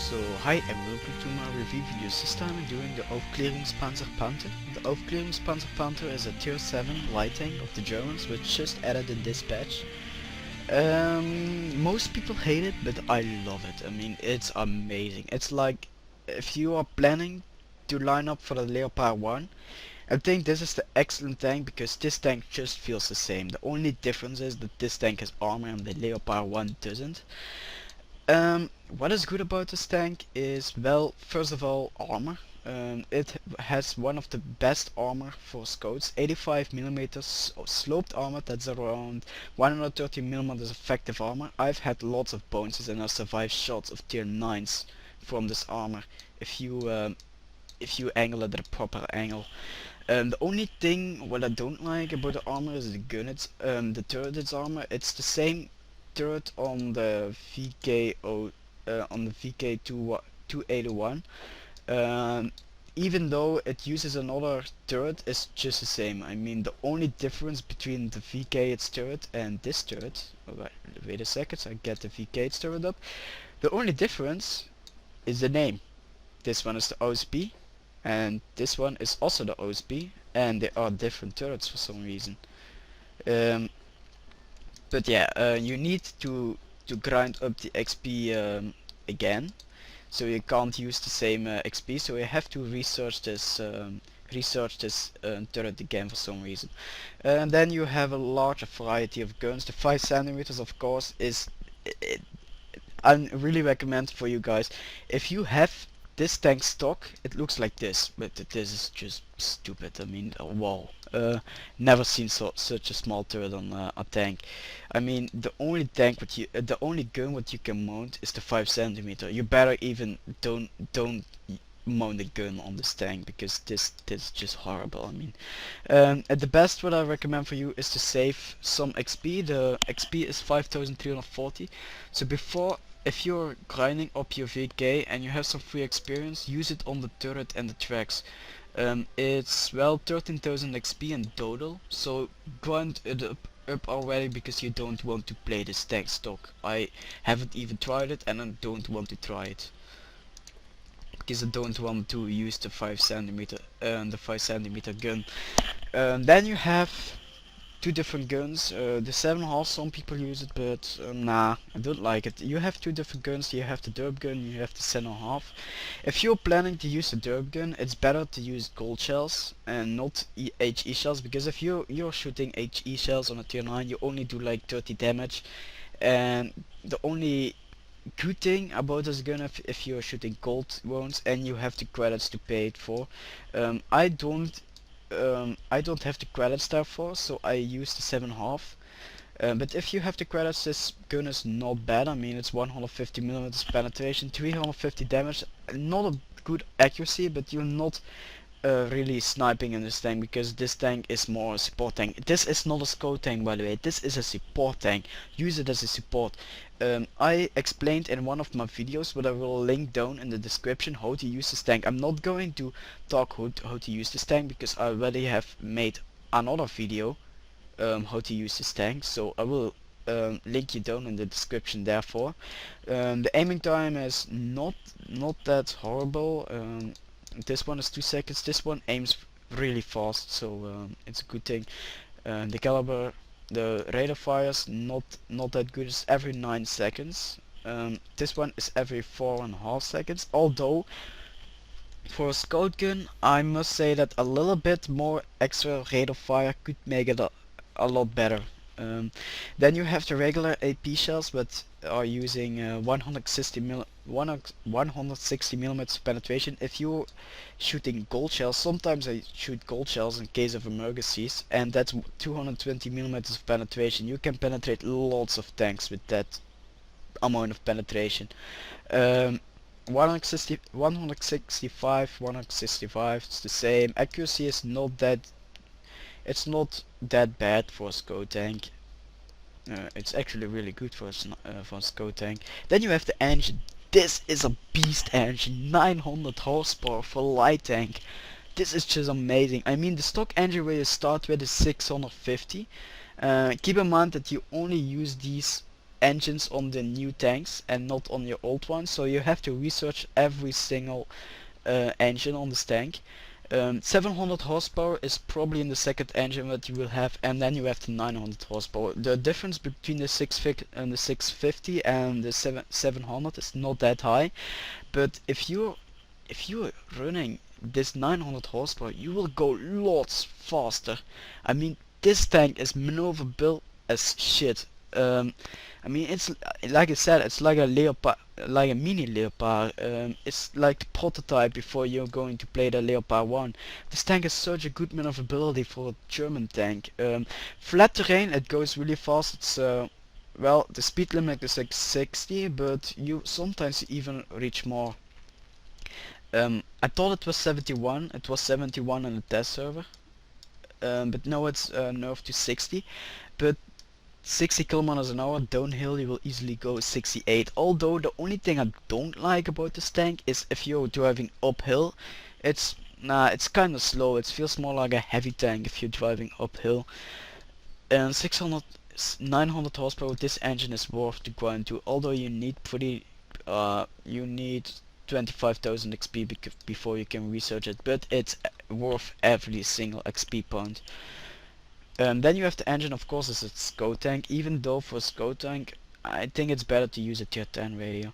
So hi and welcome to my review videos. This time I'm doing the Aukl.panzer Panther. The Aukl.panzer Panther is a tier 7 light tank of the Germans which just added in this patch. Most people hate it, but I love it. I mean, it's amazing. It's like if you are planning to line up for the Leopard 1, I think this is the excellent tank because this tank just feels the same. The only difference is that this tank has armor and the Leopard 1 doesn't. What is good about this tank is, well, first of all, armor. It has one of the best armor for scouts, 85 millimeters sloped armor. That's around 130 millimeters effective armor. I've had lots of bonuses and I've survived shots of tier 9s from this armor if you angle it at a proper angle. The only thing what I don't like about the armor is the gun. It's the turret. It's armor. It's the same turret on the VK 281. Even though it uses another turret, it's just the same. I mean, the only difference between the VK its turret and this turret. Wait a second, so I get the VK its turret up. The only difference is the name. This one is the OSP, and this one is also the OSP, and they are different turrets for some reason. But yeah, you need to grind up the XP again, so you can't use the same XP. So you have to research this turret again for some reason. And then you have a larger variety of guns. The 5 centimeters, of course, is I really recommend for you guys. If you have this tank stock, it looks like this, but this is just stupid. I mean, wow. Never seen such a small turret on a tank. I mean, the only gun what you can mount is the 5 centimeter. You better even don't mount a gun on this tank because this is just horrible. I mean, at the best, what I recommend for you is to save some XP. The XP is 5340. So before, if you're grinding up your VK and you have some free experience, use it on the turret and the tracks. It's, well, 13,000 XP in total, so grind it up already because you don't want to play this tank stock. I haven't even tried it and I don't want to try it because I don't want to use the 5 centimeter gun. Then you have two different guns. The 7.5, some people use it, but nah, I don't like it. You have two different guns. You have the derp gun, you have the 7.5. If you're planning to use the derp gun, it's better to use gold shells and not HE shells, because if you're shooting HE shells on a tier 9, you only do like 30 damage. And the only good thing about this gun, if you're shooting gold rounds and you have the credits to pay it for, I don't have the credits therefore, so I use the 7.5. But if you have the credits, this gun is not bad. I mean, it's 150 millimeters penetration, 350 damage, not a good accuracy, but you're not really sniping in this tank because this tank is more a support tank. This is not a scout tank, by the way. This is a support tank. Use it as a support. I explained in one of my videos, but I will link down in the description, how to use this tank. I'm not going to talk how to use this tank because I already have made another video how to use this tank, so I will link you down in the description therefore. The aiming time is not that horrible. This one is 2 seconds. This one aims really fast, so it's a good thing. The caliber, the rate of fires not that good. It's every 9 seconds. This one is every 4.5 seconds. Although for a scout gun, I must say that a little bit more extra rate of fire could make it a lot better. Then you have the regular AP shells, but are using 160 millimeters penetration. If you're shooting gold shells, sometimes I shoot gold shells in case of emergencies, and that's 220 millimeters of penetration. You can penetrate lots of tanks with that amount of penetration. 165, it's the same. Accuracy is not that. It's not that bad for a scout tank. It's actually really good for a scout tank. Then you have the engine. This is a beast engine, 900 horsepower for light tank. This is just amazing. I mean, the stock engine where you start with is 650. Keep in mind that you only use these engines on the new tanks and not on your old ones, so you have to research every single engine on this tank. 700 horsepower is probably in the second engine that you will have, and then you have the 900 horsepower. The difference between the 650 and the 700 is not that high, but if you're running this 900 horsepower, you will go lots faster. I mean, this tank is maneuverable as shit. I mean, it's like I said, it's like a Leopard, like a mini Leopard. It's like the prototype before you're going to play the Leopard 1. This tank has such a good maneuverability for a German tank. Flat terrain, it goes really fast. It's well, the speed limit is like 60, but you sometimes even reach more. I thought it was 71. It was 71 on the test server, but now it's nerfed to 60. But 60 kilometers an hour downhill, you will easily go 68. Although the only thing I don't like about this tank is if you're driving uphill, it's kind of slow. It feels more like a heavy tank if you're driving uphill. And 900 horsepower with this engine is worth to grind to. Although you need you need 25,000 XP before you can research it, but it's worth every single XP point. Then you have the engine, of course, is a SCO tank. Even though for a SCO tank, I think it's better to use a tier 10 radio.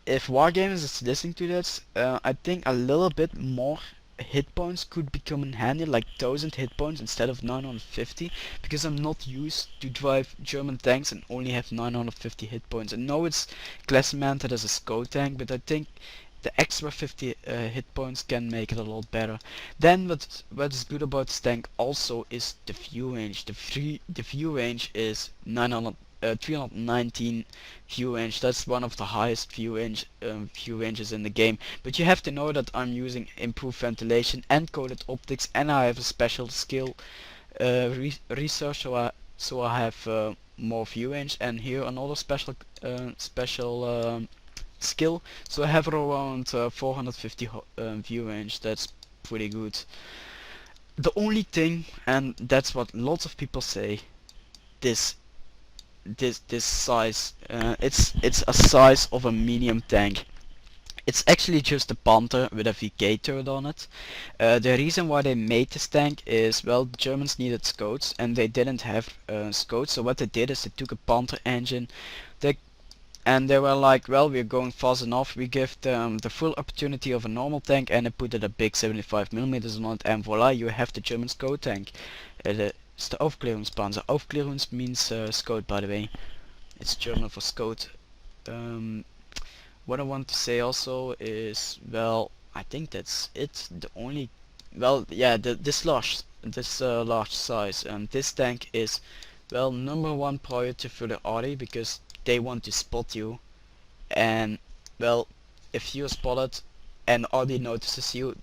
If Wargamers is listening to this, I think a little bit more hit points could become in handy, like 1000 hit points instead of 950, because I'm not used to drive German tanks and only have 950 hit points. I know it's classified as a SCO tank, but I think the extra 50 hit points can make it a lot better. Then what is good about this tank also is the view range. The view range is 319 view range. That's one of the highest view ranges in the game. But you have to know that I'm using improved ventilation and coded optics, and I have a special skill research, so I have more view range. And here another special skill, so I have around 450 view range. That's pretty good. The only thing, and that's what lots of people say, this size, it's a size of a medium tank. It's actually just a Panther with a VK turret on it. The reason why they made this tank is, well, the Germans needed scouts and they didn't have scouts, so what they did is they took a Panther engine, and they were like, well, we're going fast enough, we give them the full opportunity of a normal tank, and they put it a big 75mm on it, and voila, you have the German scout tank. It's the Aukl.panzer. Aukl means scout, by the way. It's German for scout. What I want to say also is, well, I think that's it. The only, well, yeah, this large size, and this tank is, well, #1 priority for the army, because they want to spot you, and well, if you're spotted and Audi notices you,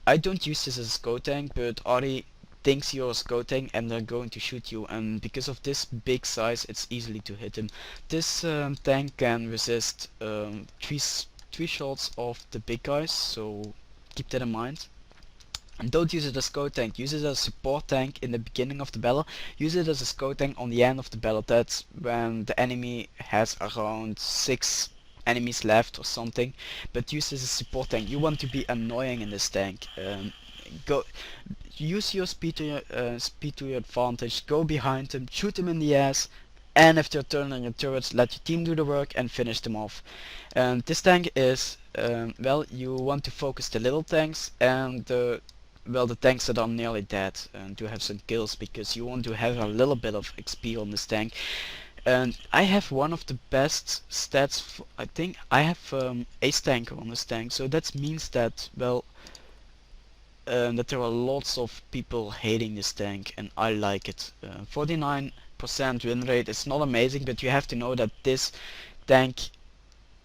I don't use this as a scout tank, but Audi thinks you're a scout tank and they're going to shoot you, and because of this big size it's easily to hit him. This tank can resist three shots of the big guys, so keep that in mind. And don't use it as a scout tank, use it as a support tank in the beginning of the battle. Use it as a scout tank on the end of the battle. That's when the enemy has around 6 enemies left or something. But use it as a support tank. You want to be annoying in this tank. Use your speed to your advantage. Go behind them, shoot them in the ass, and if they're turning your turrets, let your team do the work and finish them off. And this tank is, well, you want to focus the little tanks and the tanks that are nearly dead, and to have some kills, because you want to have a little bit of XP on this tank. And I have one of the best stats. I think I have ace tanker on this tank, so that means that, well, that there are lots of people hating this tank, and I like it. 49% win rate is not amazing, but you have to know that this tank,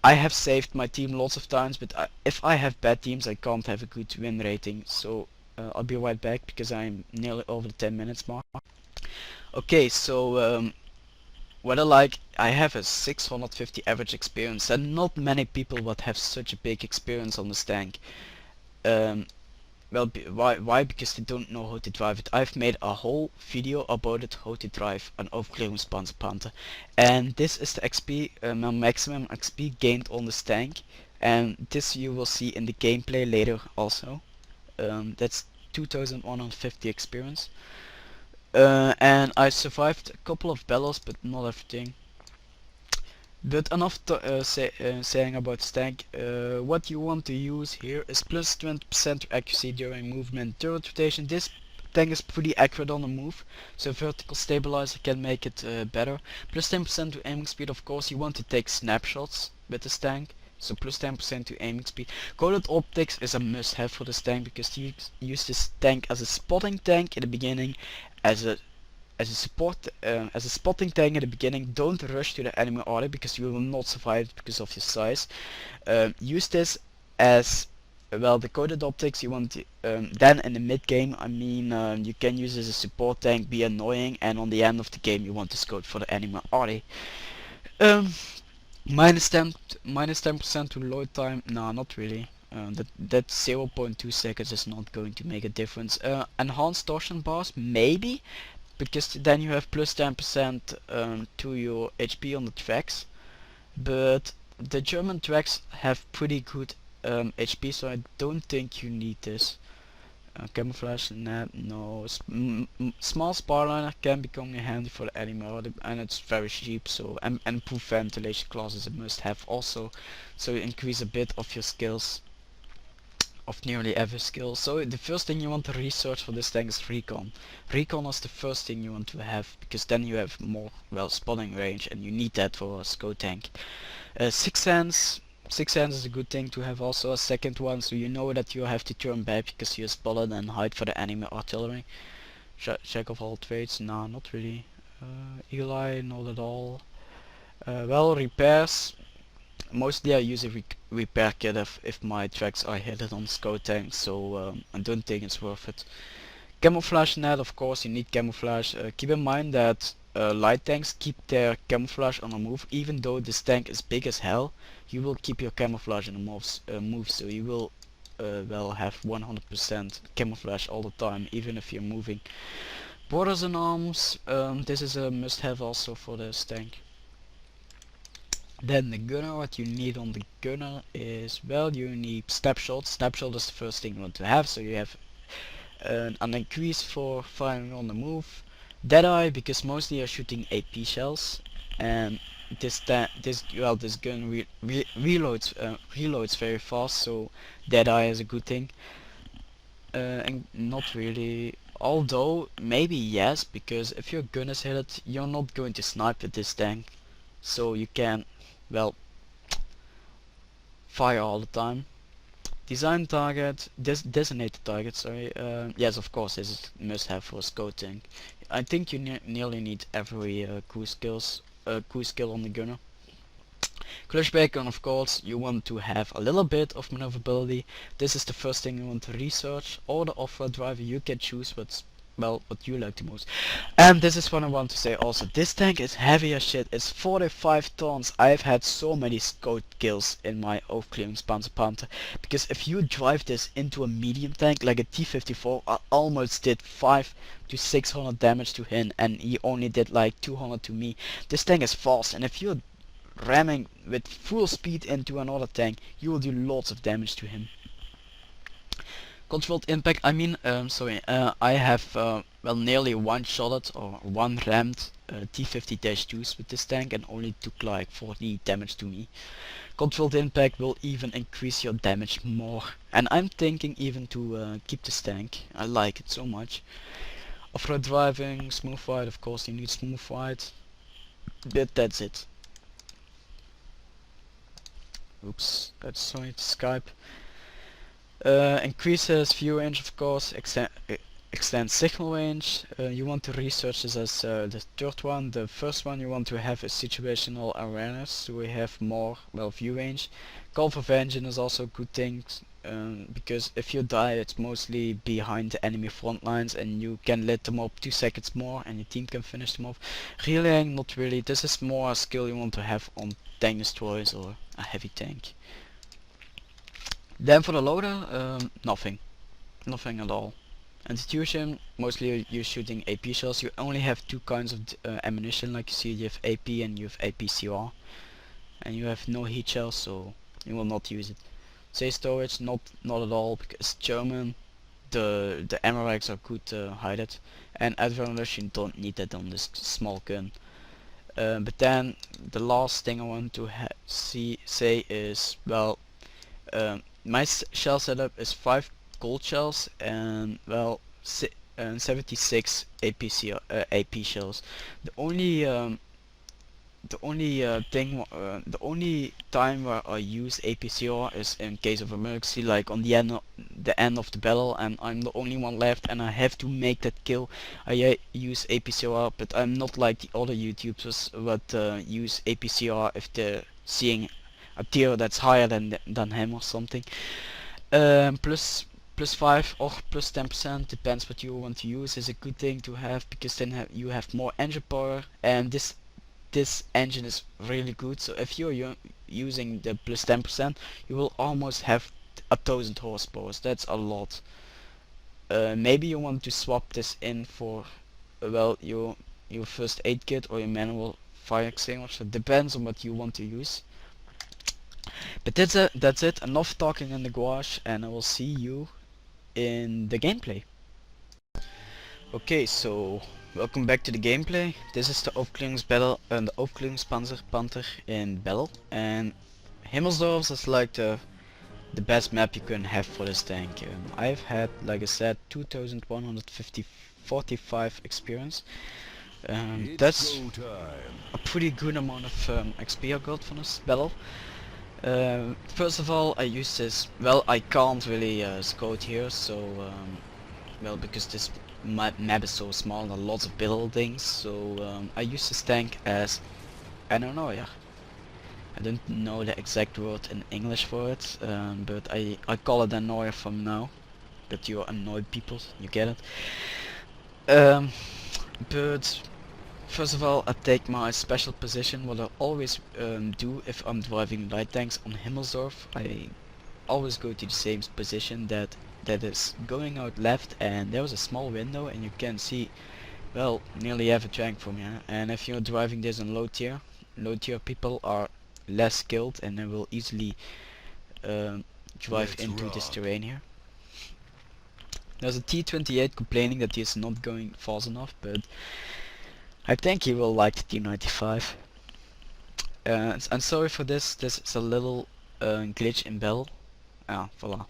I have saved my team lots of times, but if I have bad teams I can't have a good win rating. So I'll be right back because I'm nearly over the 10 minutes mark. Okay, so what I have a 650 average experience, and not many people would have such a big experience on this tank. well, why? Because they don't know how to drive it. I've made a whole video about it, how to drive an Aukl.panzer Panther, and this is the XP, maximum XP gained on this tank, and this you will see in the gameplay later also. That's 2150 experience, and I survived a couple of battles, but not everything. But enough saying about this tank. What you want to use here is plus 20% accuracy during movement. During rotation, this tank is pretty accurate on the move, so vertical stabilizer can make it better. Plus 10% to aiming speed, of course you want to take snapshots with this tank, so plus 10% to aiming speed. Coded optics is a must have for this tank, because you use this tank as a spotting tank in the beginning, as a spotting tank in the beginning. Don't rush to the enemy order because you will not survive because of your size. Use this as well, the coded optics you want to, then in the mid game, I mean, you can use as a support tank, be annoying, and on the end of the game you want to scout for the enemy arty. Minus 10% to load time, no, not really. That 0.2 seconds is not going to make a difference. Enhanced torsion bars, maybe, because then you have plus 10% to your HP on the tracks, but the German tracks have pretty good HP, so I don't think you need this. Camouflage, nah, no. Small sparliner can become handy for the enemy, and it's very cheap. So and improved ventilation class is a must-have also, so you increase a bit of your skills, of nearly every skill. So the first thing you want to research for this tank is recon. Recon is the first thing you want to have, because then you have more, well, spotting range, and you need that for a scout tank. Sixth sense is a good thing to have, also a second one, so you know that you have to turn back because you're spotted, and hide for the enemy artillery. Jack of all trades, nah, not really. Eli, not at all. Well, repairs. Mostly I use a repair kit if my tracks are hit on scout tanks, so I don't think it's worth it. Camouflage net, of course you need camouflage. Keep in mind that light tanks keep their camouflage on the move. Even though this tank is big as hell, you will keep your camouflage in the move, so you will well have 100% camouflage all the time, even if you're moving. Borders and arms, this is a must have also for this tank. Then the gunner, what you need on the gunner is, well, you need snapshot. Snapshot is the first thing you want to have, so you have an increase for firing on the move. Deadeye, because mostly you're shooting AP shells, and this gun reloads very fast, so Deadeye is a good thing. And not really, although maybe yes, because if your gun is hit, you're not going to snipe with this tank, so you can, well, fire all the time. Design target, designate the target, sorry. Yes, of course, this is must have for scouting. I think you nearly need every crew skill on the gunner. Clutch bacon, of course, you want to have a little bit of maneuverability. This is the first thing you want to research. Or the off-road driver, you can choose what's, well, what you like the most. And this is what I want to say also. This tank is heavy as shit. It's 45 tons. I've had so many scout kills in my Aukl.panzer Panther. Because if you drive this into a medium tank like a T-54, I almost did 500 to 600 damage to him, and he only did like 200 to me. This tank is fast, and if you're ramming with full speed into another tank, you will do lots of damage to him. Controlled impact, I mean, I have well, nearly one-shotted or one-rammed T-50-2s with this tank, and only took like 40 damage to me. Controlled impact will even increase your damage more, and I'm thinking even to keep this tank. I like it so much. Off-road driving, smooth ride, of course you need smooth ride, but that's it. Oops, that's sorry to Skype. Increases view range, of course, extends signal range. You want to research this as the third one. The first one you want to have is situational awareness, so we have more, well, view range. Call for vengeance is also a good thing, because if you die it's mostly behind the enemy front lines, and you can let them up 2 seconds more and your team can finish them off. Relaying, not really. This is more a skill you want to have on tank destroyers or a heavy tank. Then for the loader, nothing. Nothing at all. Institution, mostly you're shooting AP shells. You only have two kinds of ammunition, like you see. You have AP and you have APCR, and you have no heat shells, so you will not use it. Say storage, not at all, because German, the ammo racks are good to hide it, and adrenaline you don't need that on this small gun. But then the last thing I want to say is, well, my shell setup is 5 gold shells and, well, 76 AP shells. The only the only time where I use APCR is in case of emergency, like on the end of the battle, and I'm the only one left, and I have to make that kill. I use APCR, but I'm not like the other YouTubers that use APCR if they're seeing a tier that's higher than him or something. Plus 5 or plus 10%, depends what you want to use, is a good thing to have, because then you have more engine power, and this engine is really good. So if you're using the plus 10%, you will almost have 1,000 horsepower. That's a lot. Maybe you want to swap this in for well, your first aid kit or your manual fire extinguisher. Depends on what you want to use. But that's it. Enough talking in the gouache, and I will see you in the gameplay. Okay, so welcome back to the gameplay. This is the Aukl.panzer Panther in battle, and Himmelsdorf is like the best map you can have for this tank. I've had, like I said, 2,145 experience. That's a pretty good amount of XP I got from this battle. First of all, I use this. Well, I can't really scout here, so well, because this map is so small and there are lots of buildings, so I use this tank as an annoyer. I don't know the exact word in English for it, but I call it annoyer from now. That you annoy people, you get it. But first of all, I take my special position, what I always do if I'm driving light tanks on Himmelsdorf. I always go to the same position that is going out left, and there was a small window and you can see, well, nearly every tank from here. And if you're driving this on low tier people are less skilled and they will easily drive into this terrain here. There's a T-28 complaining that he is not going fast enough, but I think he will like the T-95. I'm sorry for this is a little glitch in battle. Ah, voila.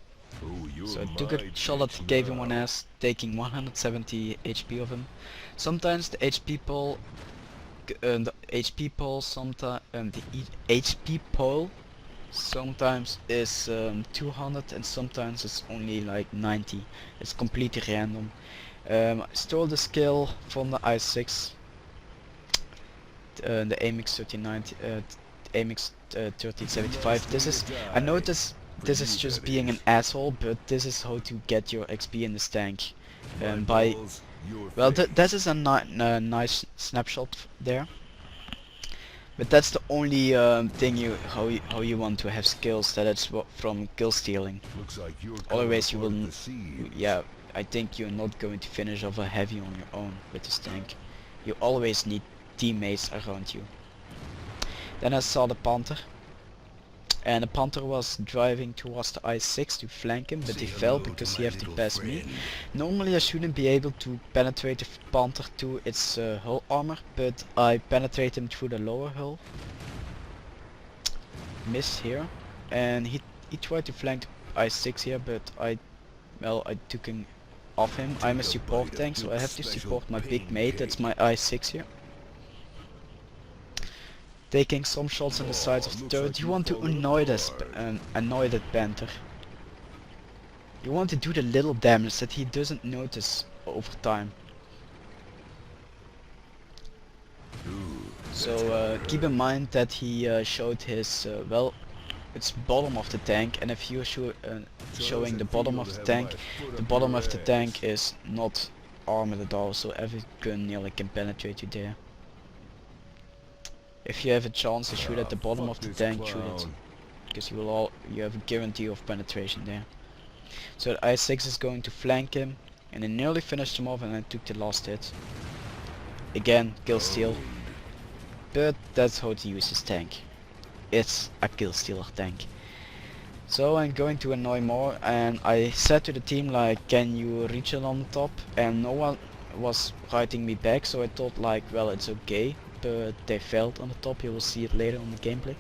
So I took a shot at the KV-1S, taking 170 HP of him. Sometimes the HP pole, sometimes is 200 and sometimes it's only like 90. It's completely random. I stole the skill from the i6, the AMX 1375. This is, I notice this is just being an asshole, but this is how to get your XP in this tank. By, well, this is a nice snapshot there. But that's the only thing how you want to have skills, that it's from kill stealing. Otherwise you will, yeah, I think you're not going to finish off a heavy on your own with this tank. You always need teammates around you. Then I saw the Panther. And the Panther was driving towards the i6 to flank him, but he fell because he had to pass me. Normally I shouldn't be able to penetrate the Panther to its hull armor, but I penetrate him through the lower hull. Missed here. And he tried to flank the i6 here, but I took him off him. I'm a support tank, so I have to support my big mate, that's my i6 here. Taking some shots on the sides of the turret. You want to annoy that Panther. You want to do the little damage that he doesn't notice over time. So keep in mind that he showed his, well, it's bottom of the tank, and if you're showing the bottom of the tank is not armored at all, so every gun nearly can penetrate you there. If you have a chance to shoot at the bottom of the tank, shoot it, because you have a guarantee of penetration there. So the I6 is going to flank him, and I nearly finished him off, and I took the last hit. Again, kill steal. But that's how to use this tank. It's a kill stealer tank. So I'm going to annoy more, and I said to the team like, can you reach it on the top? And no one was writing me back, so I thought like, well, it's okay. But they failed on the top, you will see it later on the gameplay.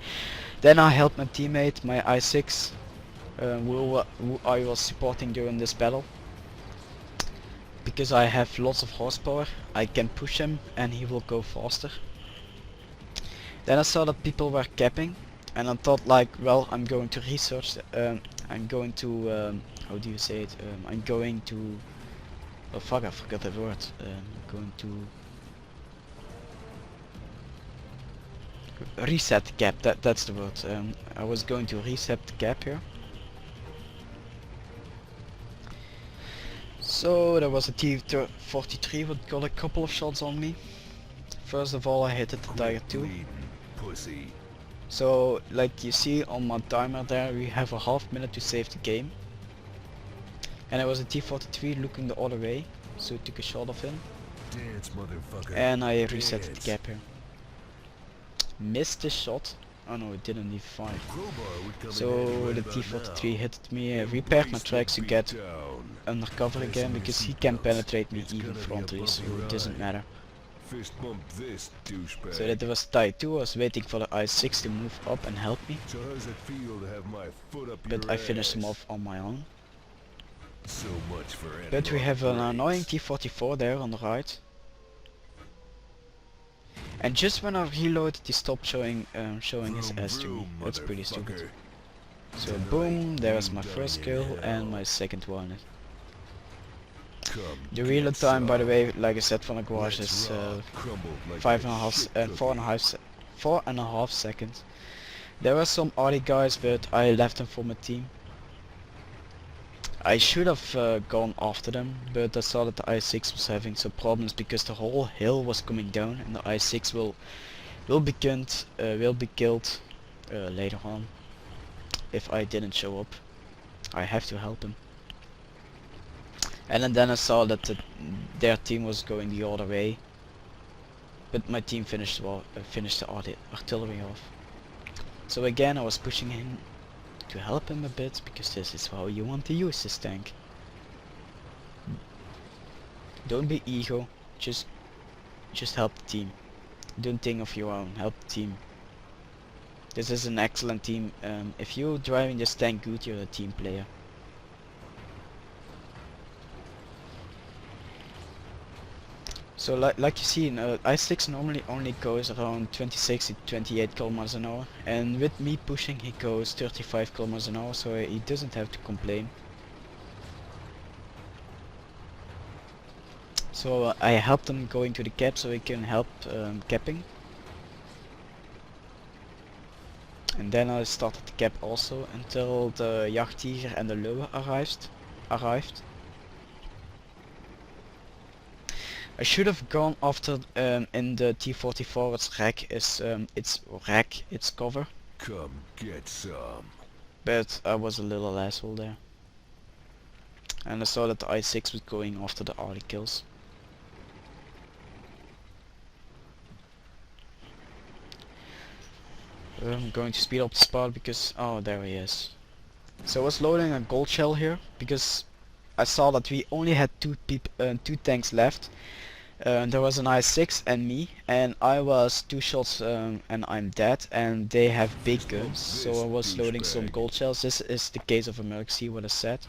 Then I helped my teammate, my I6, who I was supporting during this battle. Because I have lots of horsepower, I can push him and he will go faster. Then I saw that people were capping, and I thought like, well, I'm going to research, I'm going to, how do you say it, I'm going to, oh fuck, I forgot the word, going to reset the gap, that's the word. I was going to reset the gap here. So there was a T-43 that got a couple of shots on me. First of all I hit the Tiger 2. So like you see on my timer there, we have a half minute to save the game. And there was a T-43 looking the other way, so I took a shot of him. Dance, motherfucker. And I reset the gap here. Missed the shot. Oh no, it didn't even fire. So the T-43 hit me, repaired my tracks to get undercover again, because he can penetrate me even frontally, so it doesn't matter. So that was Tie 2, I was waiting for the I6 to move up and help me. But I finished him off on my own. But we have an annoying T-44 there on the right. And just when I reloaded, he stopped showing his ass to me. That's pretty stupid. So boom, there's my first kill and my second one. The reload time, by the way, like I said, from the garage is 4.5 seconds. There were some arty guys, but I left them for my team. I should have gone after them, but I saw that the I6 was having some problems because the whole hill was coming down, and the I6 will be killed later on if I didn't show up. I have to help him. And then I saw that their team was going the other way, but my team finished the artillery off. So again, I was pushing him to help him a bit, because this is how you want to use this tank. Don't be ego, just help the team. Don't think of your own, help the team. This is an excellent team. If you're driving this tank good, you're a team player. So like you see, I6 normally only goes around 26 to 28 kilometers an hour, and with me pushing he goes 35 kilometers an hour, so he doesn't have to complain. So I helped him going to the cap so he can help capping. And then I started the cap also until the Jagdtiger and the Löwe arrived. I should have gone after in the T-44. Its cover. Come get some. But I was a little asshole there. And I saw that the I6 was going after the arty kills. I'm going to speed up the spot because, oh, there he is. So I was loading a gold shell here because I saw that we only had two tanks left. There was an I6 and me, and I was 2 shots and I'm dead, and they have big guns, so I was loading some gold shells. This is the case of emergency, what I said.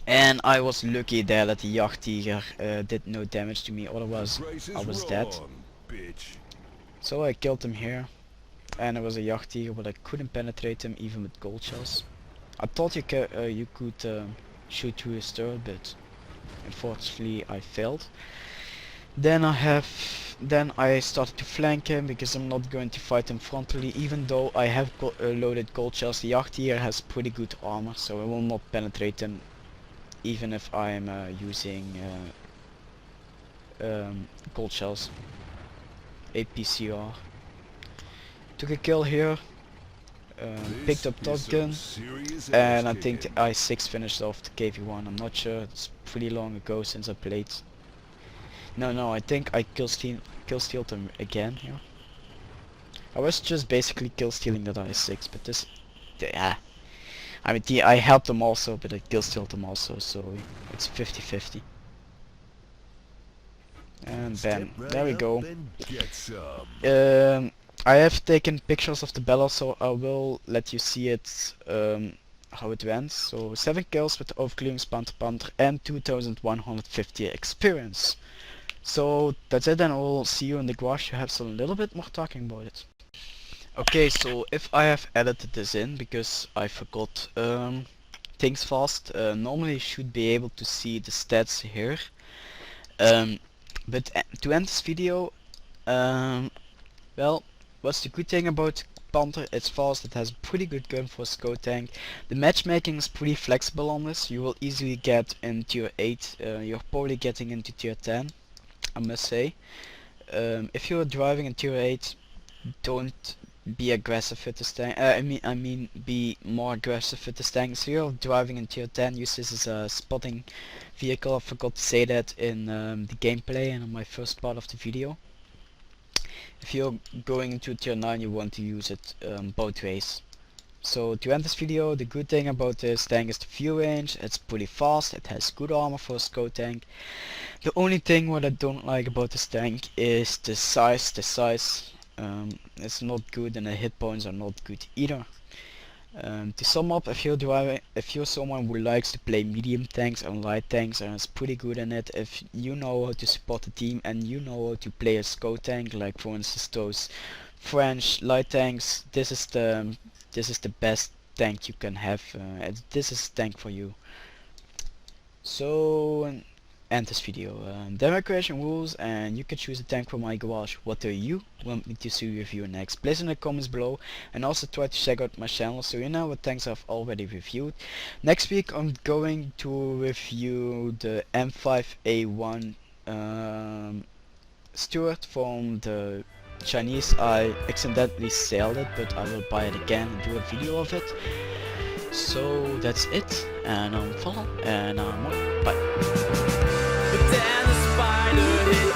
And I was lucky there that the Jagdtiger did no damage to me, otherwise I was dead. So I killed him here, and it was a Jagdtiger, but I couldn't penetrate him even with gold shells. I thought you could shoot through his turret, but unfortunately I failed. Then I started to flank him because I'm not going to fight him frontally, even though I have loaded gold shells. The Jagdtiger has pretty good armor, so I will not penetrate him even if I am using gold shells. APCR. Took a kill here. picked This up is Top Gun, some serious and ass I think the kicking. I6 finished off the KV1. I'm not sure. It's pretty long ago since I played. No, I think I kill stealed them again here. I was just basically kill stealing that I6, but this, yeah. I mean, I helped them also, but I kill stealed them also, so it's 50-50. And Step bam, there right we up go. and get some. Um, I have taken pictures of the battle, so I will let you see it, how it went. So 7 kills with the Aukl.panzer Panther and 2150 experience. So that's it, and I will see you in the garage to have some little bit more talking about it. Okay, so if I have edited this in because I forgot things fast, normally you should be able to see the stats here. Um, but to end this video, um, well, what's the good thing about Panther? It's fast, it has a pretty good gun for a scout tank. The matchmaking is pretty flexible on this. You will easily get in tier 8, you're probably getting into tier 10, I must say. If you're driving in tier 8, don't be aggressive with the tank. I mean, be more aggressive with the tank. So you're driving in tier 10. Use this as a spotting vehicle. I forgot to say that in the gameplay and on my first part of the video. If you're going into tier 9, you want to use it both ways. So to end this video, the good thing about this tank is the view range. It's pretty fast. It has good armor for a scout tank. The only thing what I don't like about this tank is the size. The size is not good, and the hit points are not good either. To sum up, if you're someone who likes to play medium tanks and light tanks and is pretty good in it, if you know how to support the team and you know how to play a scout tank, like for instance those French light tanks, this is the best tank you can have. This is a tank for you. So end this video. Demo creation rules, and you can choose a tank from my garage. What do you want me to see review next? Place in the comments below, and also try to check out my channel so you know what tanks I've already reviewed. Next week I'm going to review the M5A1 Stuart from the Chinese. I accidentally sold it, but I will buy it again and do a video of it. So that's it, and I'm Follow, and I'm on. Bye. But then the spider hit